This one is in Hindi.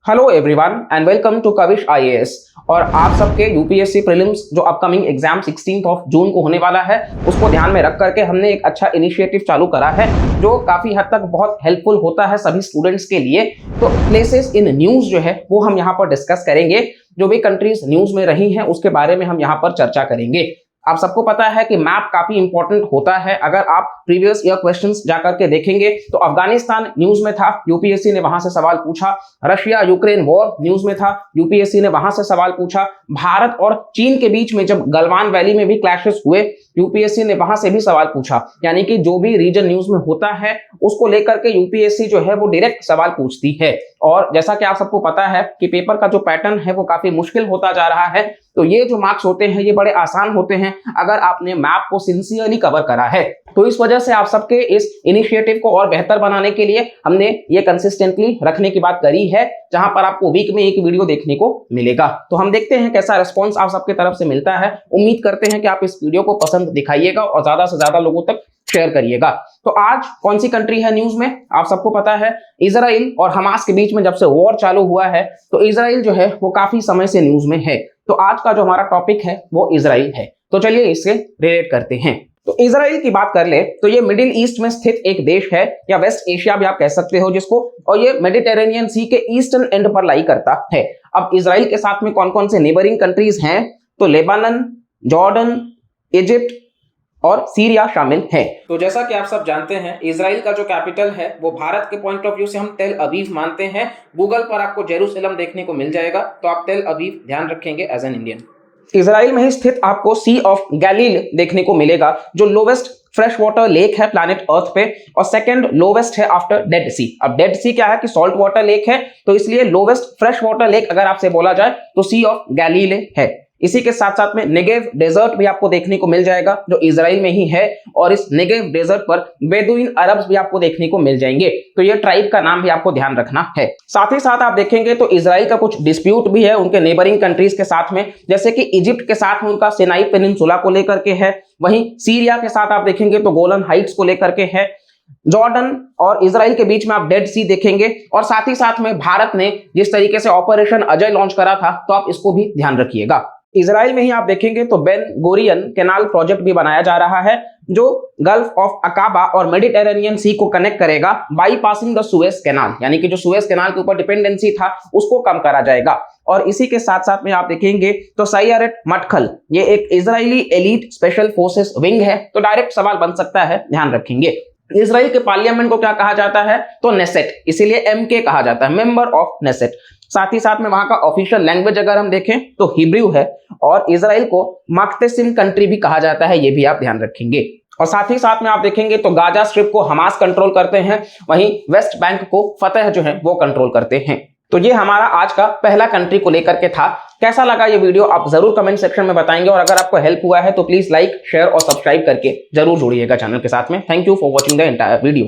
Hello everyone and welcome to Kavish IAS. और आप सबके यूपीएससी प्रीलिम्स जो अपकमिंग एग्जाम 16 जून को होने वाला है उसको ध्यान में रख करके हमने एक अच्छा इनिशिएटिव चालू करा है जो काफी हद तक बहुत हेल्पफुल होता है सभी स्टूडेंट्स के लिए। तो प्लेसेस इन न्यूज जो है वो हम यहाँ पर डिस्कस करेंगे। जो भी कंट्रीज न्यूज में रही हैं उसके बारे में हम यहाँ पर चर्चा करेंगे। आप सबको पता है कि मैप काफी इंपॉर्टेंट होता है। अगर आप प्रीवियस ईयर क्वेश्चंस जाकर के देखेंगे तो अफगानिस्तान न्यूज में था, यूपीएससी ने वहां से सवाल पूछा। रशिया यूक्रेन वॉर न्यूज में था, यूपीएससी ने वहां से सवाल पूछा। भारत और चीन के बीच में जब गलवान वैली में भी क्लैशेस हुए, यूपीएससी ने वहां से भी सवाल पूछा। यानी कि जो भी रीजन न्यूज में होता है उसको लेकर के यूपीएससी जो है वो डायरेक्ट सवाल पूछती है। और जैसा कि आप सबको पता है कि पेपर का जो पैटर्न है वो काफी मुश्किल होता जा रहा है, तो ये जो मार्क्स होते हैं ये बड़े आसान होते हैं अगर आपने मैप को सिंसियरली कवर करा है। तो इस वजह से आप सबके इस इनिशिएटिव को और बेहतर बनाने के लिए हमने ये कंसिस्टेंटली रखने की बात करी है, जहां पर आपको वीक में एक वीडियो देखने को मिलेगा। तो हम देखते हैं कैसा रिस्पॉन्स आप सबके तरफ से मिलता है। उम्मीद करते हैं कि आप इस वीडियो को पसंद दिखाइएगा और ज्यादा से ज्यादा लोगों तक शेयर करिएगा। तो आज कौन सी कंट्री है न्यूज में, आप सबको पता है इजराइल और हमास के बीच में जब से वॉर चालू हुआ है तो इजराइल जो है वो काफी समय से न्यूज में है। तो आज का जो हमारा टॉपिक है वो इजराइल है। तो चलिए इससे रिलेट करते हैं। तो इजराइल की बात कर ले तो ये मिडिल ईस्ट में स्थित एक देश है, या वेस्ट एशिया भी आप कह सकते हो जिसको, और ये मेडिटेरेनियन सी के ईस्टर्न एंड पर लाई करता है। अब इजराइल के साथ में कौन कौन से नेबरिंग कंट्रीज हैं, तो लेबानन, जॉर्डन, इजिप्ट और सीरिया शामिल है। तो जैसा कि आप सब जानते हैं इजराइल का जो कैपिटल है वो भारत के पॉइंट ऑफ व्यू से हम टेल अवीव मानते हैं। गूगल पर आपको जेरूसलम देखने को मिल जाएगा, तो आप टेल अवीव ध्यान रखेंगे एज एन इंडियन। इजराइल में ही स्थित आपको सी ऑफ गैलील देखने को मिलेगा जो लोवेस्ट फ्रेश वाटर लेक है प्लैनेट अर्थ पे, और सेकंड लोवेस्ट है आफ्टर डेड सी। अब डेड सी क्या है कि सॉल्ट वाटर लेक है, तो इसलिए लोवेस्ट फ्रेश वाटर लेक अगर आपसे बोला जाए तो सी ऑफ गैलील है। इसी के साथ साथ में नेगेव डेजर्ट भी आपको देखने को मिल जाएगा जो इजराइल में ही है, और इस नेगेव डेजर्ट पर बेदुइन अरब्स भी आपको देखने को मिल जाएंगे। तो ये ट्राइब का नाम भी आपको ध्यान रखना है। साथ ही साथ आप देखेंगे तो इजराइल का कुछ डिस्प्यूट भी है उनके नेबरिंग कंट्रीज के साथ में, जैसे कि इजिप्ट के साथ में उनका सिनाई पेनिनसुला को लेकर के है, वहीं सीरिया के साथ आप देखेंगे तो गोलन हाइट्स को लेकर के है, जॉर्डन और इजराइल के बीच में आप डेड सी देखेंगे, और साथ ही साथ में भारत ने जिस तरीके से ऑपरेशन अजय लॉन्च करा था तो आप इसको भी ध्यान रखिएगा। इजराइल में ही आप देखेंगे तो बेन गोरियन कैनाल प्रोजेक्ट भी बनाया जा रहा है जो गल्फ ऑफ अकाबा और मेडिटेरेनियन सी को कनेक्ट करेगा बाईपासिंग द सुएज कैनाल। यानी कि जो सुएज कैनाल के ऊपर डिपेंडेंसी था उसको कम करा जाएगा। और इसी के साथ साथ में आप देखेंगे तो सैयारेट मटखल ये एक Israeli elite special forces wing है, तो डायरेक्ट सवाल बन सकता है, ध्यान रखेंगे। इजराइल के पार्लियामेंट को क्या कहा जाता है, तो नेसेट, इसीलिए एमके कहा जाता है, मेंबर ऑफ नेसेट। साथ ही साथ में वहां का ऑफिशियल लैंग्वेज अगर हम देखें तो हिब्रू है, और इजराइल को मक्तेसिम कंट्री भी कहा जाता है, ये भी आप ध्यान रखेंगे। और साथ ही साथ में आप देखेंगे तो गाजा स्ट्रिप को हमास कंट्रोल करते हैं, वहीं वेस्ट बैंक को फतह जो है वो कंट्रोल करते हैं। तो ये हमारा आज का पहला कंट्री को लेकर के था। कैसा लगा ये वीडियो आप जरूर कमेंट सेक्शन में बताएंगे, और अगर आपको हेल्प हुआ है तो प्लीज लाइक, शेयर और सब्सक्राइब करके जरूर जुड़िएगा चैनल के साथ में। Thank you for watching the entire video.